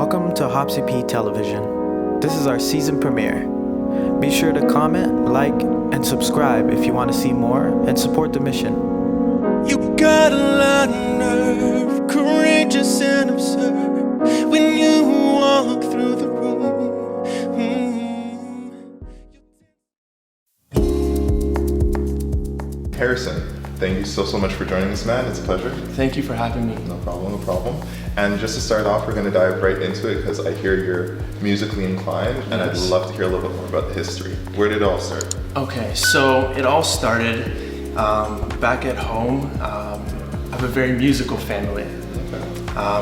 Welcome to HOPCP Television. This is our season premiere. Be sure to comment, like, and subscribe if you want to see more and support the mission. You got a lot of nerve, courageous and absurd, when you walk through the room. Harrison, thank you so much for joining us, man. It's a pleasure. Thank you for having me. No problem, no problem. And just to start off, we're going to dive right into it because I hear you're musically inclined, and I'd love to hear a little bit more about the history. Where did it all start? Okay, so it all started back at home. I have a very musical family.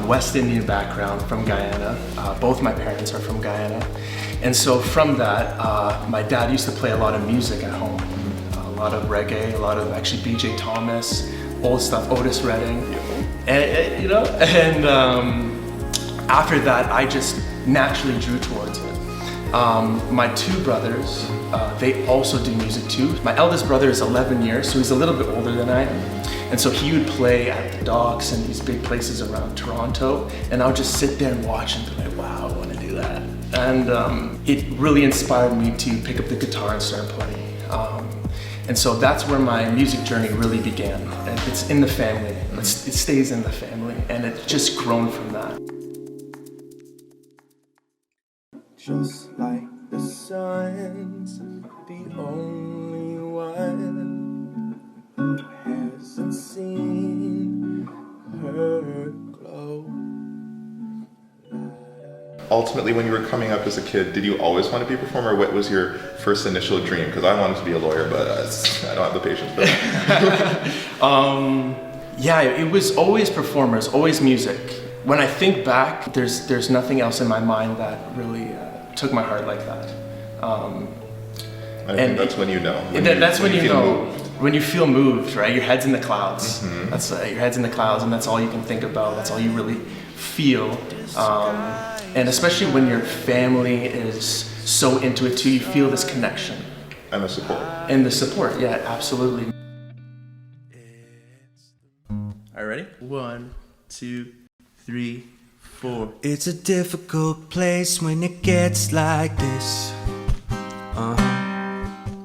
West Indian background from Guyana. Both my parents are from Guyana. And so from that, my dad used to play a lot of music at home. A lot of reggae, a lot of actually B.J. Thomas, old stuff, Otis Redding. And, you know, and after that, I just naturally drew towards it. My two brothers, they also do music too. My eldest brother is 11 years, so he's a little bit older than I am. And so he would play at the docks and these big places around Toronto, and I would just sit there and watch and be like, wow, I want to do that. And it really inspired me to pick up the guitar and start playing. And so that's where my music journey really began. And it's in the family, it stays in the family, and it's just grown from that. Just like the sun's the only one who hasn't seen her glow. Ultimately, when you were coming up as a kid, did you always want to be a performer? What was your first initial dream? Because I wanted to be a lawyer, but I don't have the patience for that. Yeah, it was always performers, always music. When I think back, there's nothing else in my mind that really took my heart like that. I think that's when you know. That's when you know. Moved. When you feel moved, right? Your head's in the clouds. Mm-hmm. That's your head's in the clouds, and that's all you can think about. That's all you really feel. And especially when your family is so into it too, you feel this connection. And the support. And the support, yeah, absolutely. Are you ready? 1, 2, 3, 4. It's a difficult place when it gets like this.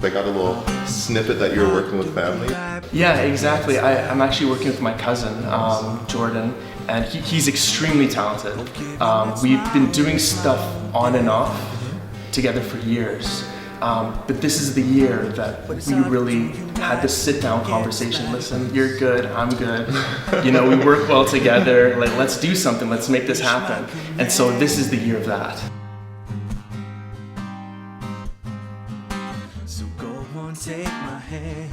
I got a little snippet that you were working with family. Yeah, exactly. I'm actually working with my cousin, Jordan, and he's extremely talented. We've been doing stuff on and off together for years. But this is the year that we really had this sit-down conversation. Listen, you're good, I'm good. You know, we work well together. Like, let's do something. Let's make this happen. And so this is the year of that. So go on, take my hand.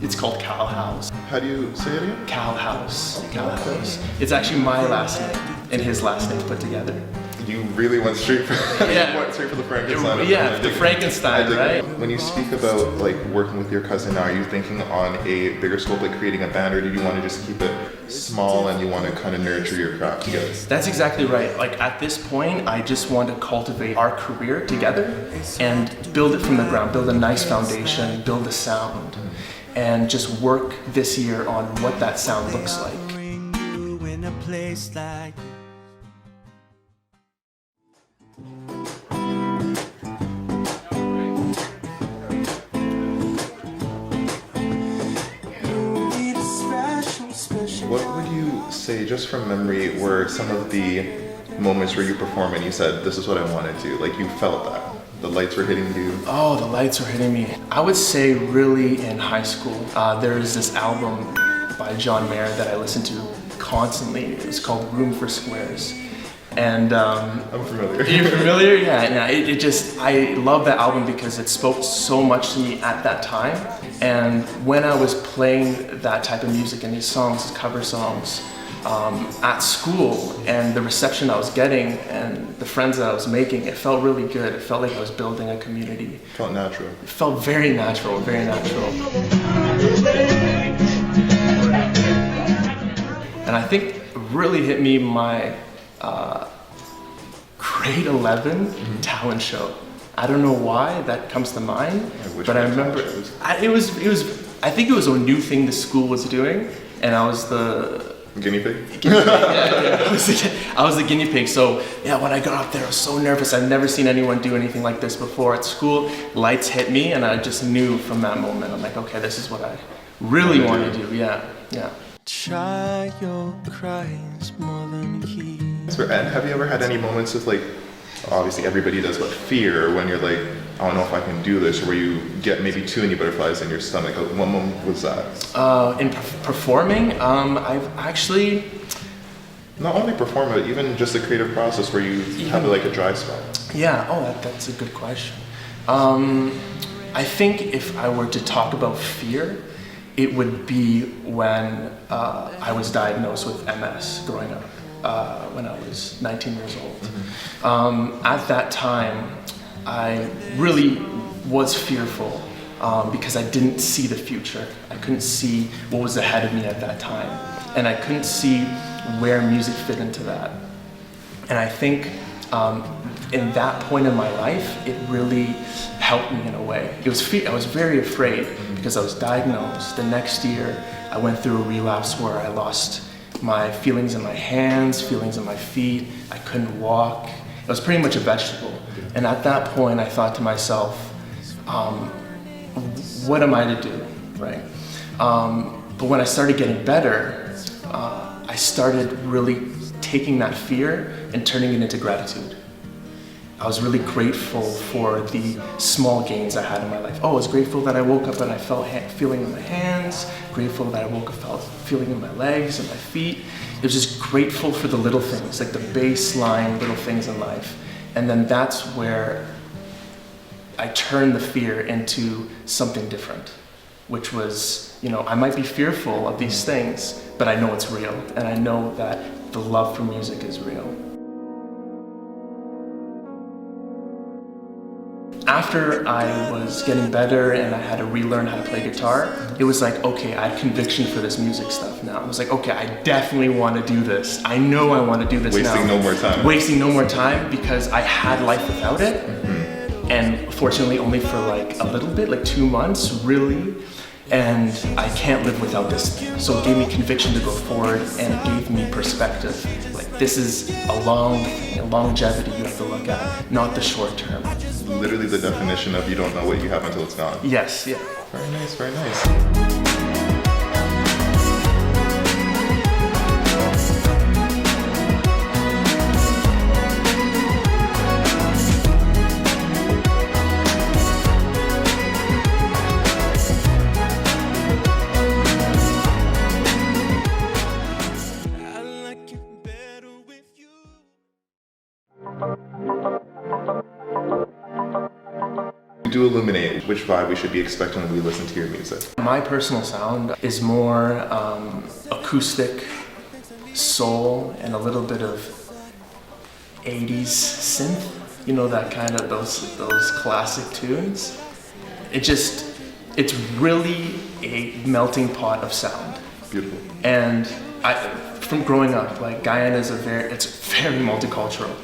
It's called Cal House. How do you say it again? Cal House. Cal House. It's actually my last name and his last name put together. You really went straight for straight for the Frankenstein. Yeah, the Frankenstein, right? When you speak about like working with your cousin now, are you thinking on a bigger scope, like creating a band, or did you want to just keep it small and you want to kind of nurture your craft together? That's exactly right. Like at this point, I just want to cultivate our career together and build it from the ground, build a nice foundation, build a sound, and just work this year on what that sound looks like. What would you say, just from memory, were some of the moments where you perform and you said, this is what I want to do? Like you felt that? The lights were hitting you? Oh, the lights were hitting me. I would say really in high school. There is this album by John Mayer that I listened to constantly. It's called Room for Squares. And I'm familiar. You're familiar? Yeah, no, I love that album because it spoke so much to me at that time. And when I was playing that type of music and these songs, cover songs, at school, and the reception I was getting and the friends that I was making, it felt really good. It felt like I was building a community. It felt natural. It felt very natural, very natural. And I think it really hit me my grade 11 talent show. I don't know why that comes to mind, but I remember I think it was a new thing the school was doing, and I was the Guinea pig? I was the guinea pig. So yeah, when I got up there, I was so nervous. I've never seen anyone do anything like this before at school. Lights hit me, and I just knew from that moment, I'm like, okay, this is what I really want to do. Yeah. Child cries more than he. And have you ever had any moments of like, obviously everybody does, but fear when you're like, I don't know if I can do this, or where you get maybe too many butterflies in your stomach? What moment was that? In performing, I've actually... Not only performing, but even just the creative process where you have like a dry spell. Yeah, that's a good question. I think if I were to talk about fear, it would be when I was diagnosed with MS growing up, when I was 19 years old. Mm-hmm. At that time, I really was fearful because I didn't see the future. I couldn't see what was ahead of me at that time. And I couldn't see where music fit into that. And I think in that point in my life, it really helped me in a way. I was very afraid because I was diagnosed. The next year, I went through a relapse where I lost my feelings in my hands, feelings in my feet. I couldn't walk. I was pretty much a vegetable. And at that point, I thought to myself, what am I to do, right? But when I started getting better, I started really taking that fear and turning it into gratitude. I was really grateful for the small gains I had in my life. I was grateful that I woke up and I felt feeling in my hands, grateful that I woke up felt feeling in my legs and my feet. It was just grateful for the little things, like the baseline little things in life. And then that's where I turned the fear into something different, which was, I might be fearful of these things, but I know it's real, and I know that the love for music is real. After I was getting better and I had to relearn how to play guitar, it was like, okay, I had conviction for this music stuff now. It was like, okay, I definitely want to do this. I know I want to do this now. Wasting no more time. Wasting no more time because I had life without it. Mm-hmm. And fortunately only for like a little bit, like 2 months, really. And I can't live without this thing. So it gave me conviction to go forward, and it gave me perspective. Like, this is a longevity you have to look at, not the short term. Literally the definition of you don't know what you have until it's gone. Yes, yeah. Very nice, very nice. Do illuminate which vibe we should be expecting when we listen to your music. My personal sound is more acoustic, soul, and a little bit of 80s synth. That kind of those classic tunes. It's really a melting pot of sound. Beautiful. And from growing up, like Guyana is it's very multicultural.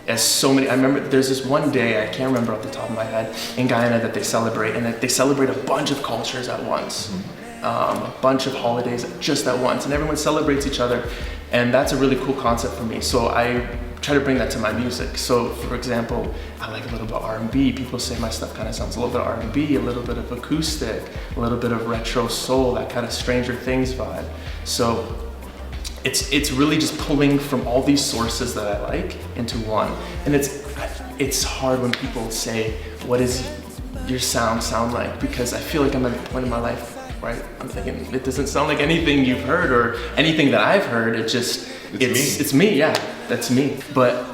As so many, I remember there's this one day, I can't remember off the top of my head, in Guyana that they celebrate, and they celebrate a bunch of cultures at once. A bunch of holidays just at once, and everyone celebrates each other, and that's a really cool concept for me. So I try to bring that to my music. So for example, I like a little bit of R&B. People say my stuff kind of sounds a little bit of R&B, a little bit of acoustic, a little bit of retro soul, that kind of Stranger Things vibe. So it's really just pulling from all these sources that I like into one. And it's hard when people say, what does your sound like? Because I feel like I'm at a point in my life, right? I'm thinking, it doesn't sound like anything you've heard or anything that I've heard. It's me, yeah, that's me. But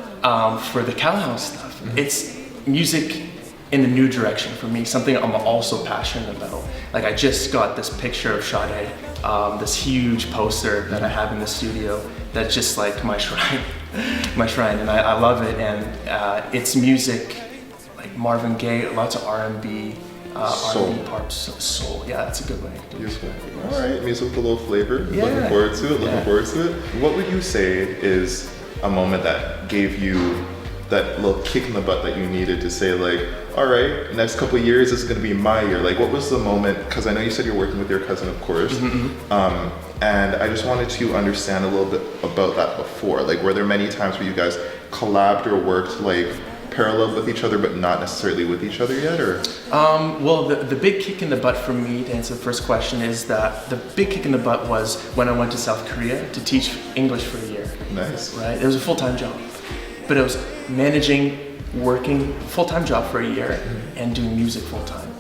for the Cowhouse stuff, it's music in a new direction for me, something I'm also passionate about. Like I just got this picture of Sade, this huge poster that I have in the studio that's just like my shrine, and I love it. And it's music like Marvin Gaye, lots of R&B, R&B parts, soul. Yeah, that's a good way. Beautiful. All right, music with a little flavor. Yeah. Looking forward to it. What would you say is a moment that gave you that little kick in the butt that you needed to say like, all right, next couple of years is going to be my year? Like, what was the moment? Because I know you said you're working with your cousin, of course. And I just wanted to understand a little bit about that before. Like, were there many times where you guys collabed or worked like parallel with each other, but not necessarily with each other yet, or? Well, the big kick in the butt for me, to answer the first question, is that the big kick in the butt was when I went to South Korea to teach English for a year. Nice. Right? It was a full-time job, but it was working full-time job for a year and doing music full-time.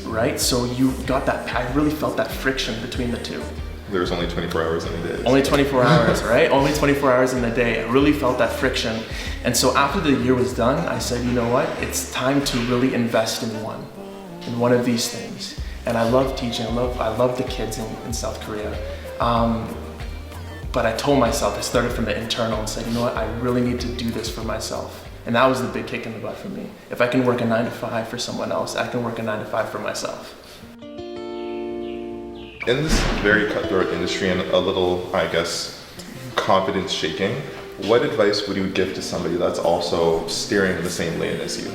Right? So you got that, I really felt that friction between the two. There was only 24 hours in a day. Only 24 hours, right? Only 24 hours in the day. I really felt that friction. And so after the year was done, I said, you know what? It's time to really invest in one of these things. And I love teaching. I love the kids in South Korea. But I told myself, I started from the internal and said, you know what? I really need to do this for myself. And that was the big kick in the butt for me. If I can work a 9 to 5 for someone else, I can work a 9 to 5 for myself. In this very cutthroat industry and a little, I guess, confidence shaking, what advice would you give to somebody that's also steering in the same lane as you?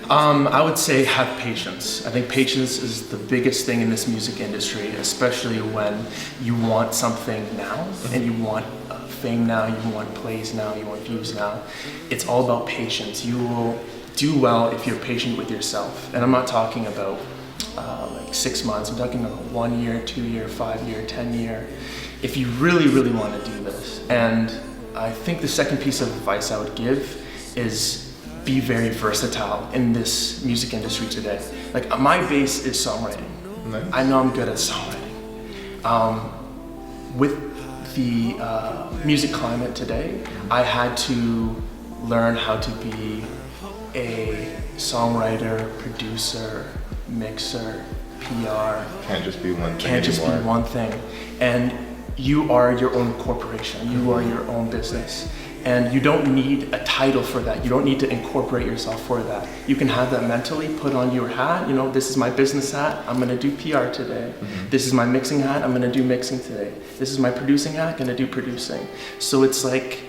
I would say have patience. I think patience is the biggest thing in this music industry, especially when you want something now and you want fame now, you want plays now, you want views now. It's all about patience. You will do well if you're patient with yourself. And I'm not talking about like 6 months. I'm talking about 1 year, 2 year, 5 year, 10 year. If you really, really want to do this. And I think the second piece of advice I would give is be very versatile in this music industry today. Like my base is songwriting. Nice. I know I'm good at songwriting. With the music climate today, I had to learn how to be a songwriter, producer, mixer, PR. Can't just be one thing Can't just be one thing. And you are your own corporation. You are your own business. And you don't need a title for that. You don't need to incorporate yourself for that. You can have that mentally, put on your hat. You know, this is my business hat. I'm gonna do PR today. This is my mixing hat. I'm gonna do mixing today. This is my producing hat. I'm gonna do producing. So it's like,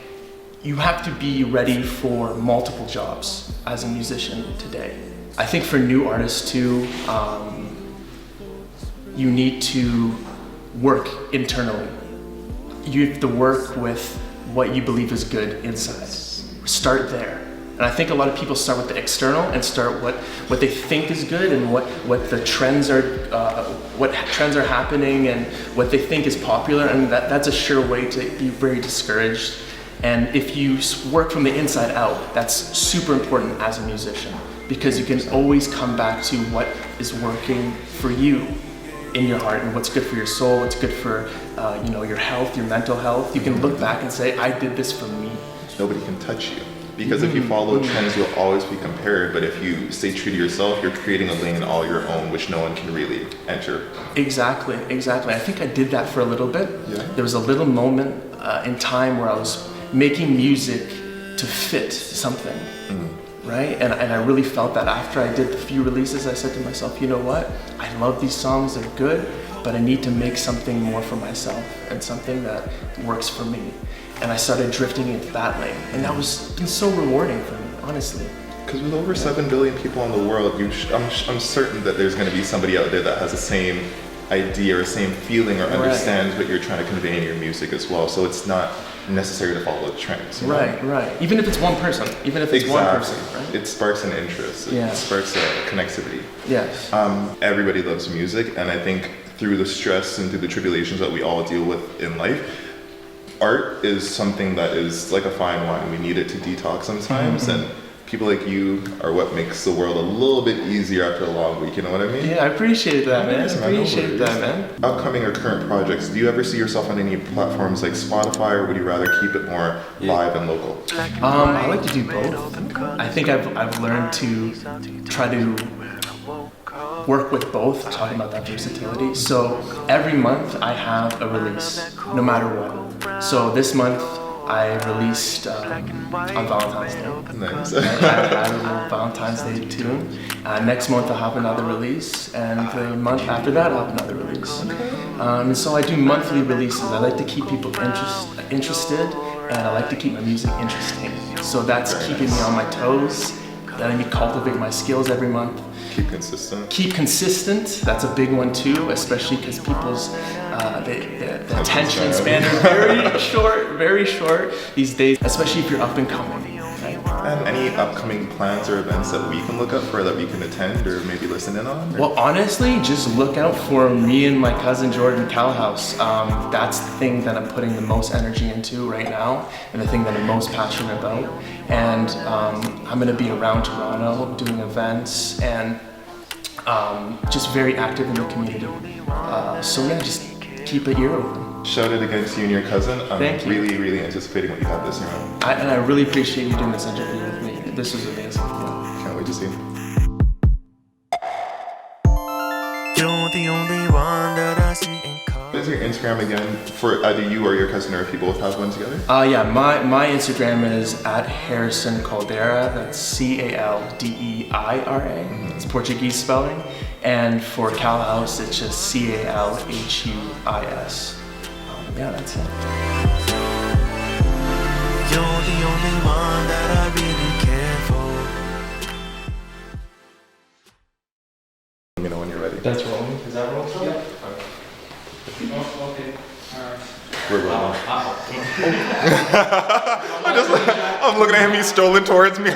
you have to be ready for multiple jobs as a musician today. I think for new artists too, you need to work internally. You have to work with what you believe is good inside. Start there. And I think a lot of people start with the external and start what they think is good and what the trends are, what trends are happening and what they think is popular, and that's a sure way to be very discouraged. And if you work from the inside out, that's super important as a musician, because you can always come back to what is working for you in your heart and what's good for your soul, what's good for your health, your mental health. You can look back and say, I did this for me. Nobody can touch you. Because if you follow trends, you'll always be compared. But if you stay true to yourself, you're creating a lane all your own, which no one can really enter. Exactly. I think I did that for a little bit. Yeah. There was a little moment in time where I was making music to fit something, right? And I really felt that after I did the few releases, I said to myself, you know what? I love these songs, they're good, but I need to make something more for myself and something that works for me. And I started drifting into that lane, and that was been so rewarding for me, honestly. Because with over 7 billion people in the world, I'm certain that there's going to be somebody out there that has the same idea or same feeling or understands what you're trying to convey in your music as well. So it's not necessary to follow the trends. You know? Right. Even if it's one person, one person, right? It sparks an interest. It sparks a connectivity. Yes. Everybody loves music, and I think through the stress and through the tribulations that we all deal with in life, art is something that is like a fine wine. We need it to detox sometimes, and people like you are what makes the world a little bit easier after a long week, you know what I mean? Yeah, I appreciate that, man. Man. Upcoming or current projects, do you ever see yourself on any platforms like Spotify, or would you rather keep it more live and local? I like to do both. I think I've learned to try to work with both, talking about that versatility. So every month I have a release, no matter what. So this month I released on Valentine's Day. Nice. I had a little Valentine's Day tune. Next month I'll have another release, and the month after that I'll have another release. And so I do monthly releases. I like to keep people interested and I like to keep my music interesting. So that's keeping me on my toes, letting me cultivate my skills every month. Keep consistent. Keep consistent. That's a big one too, especially because people's the attention span is very short these days, especially if you're up and coming. Right? And any upcoming plans or events that we can look up for that we can attend or maybe listen in on? Or? Well, honestly, just look out for me and my cousin Jordan Calhouse. That's the thing that I'm putting the most energy into right now, and the thing that I'm most passionate about. And I'm going to be around Toronto doing events and just very active in the community. So yeah, just keep an ear open. Shout out again to you and your cousin. I'm Thank you. really anticipating what you have this year. And I really appreciate you doing this interview with me. This was amazing. Yeah. Can't wait to see you. You're the only one that I see in color. What is your Instagram again for either you or your cousin, or if you both have one together? Yeah, my Instagram is at Harrison Caldeira. That's Caldeira. It's Portuguese spelling. And for Calhouse, it's just Calhuis. Yeah, that's it. You're the only one that I really care for. Let me know when you're ready. That's rolling. Is that rolling? Yeah. Oh, okay. Alright. We're rolling. I'm looking at him, he's strolling towards me.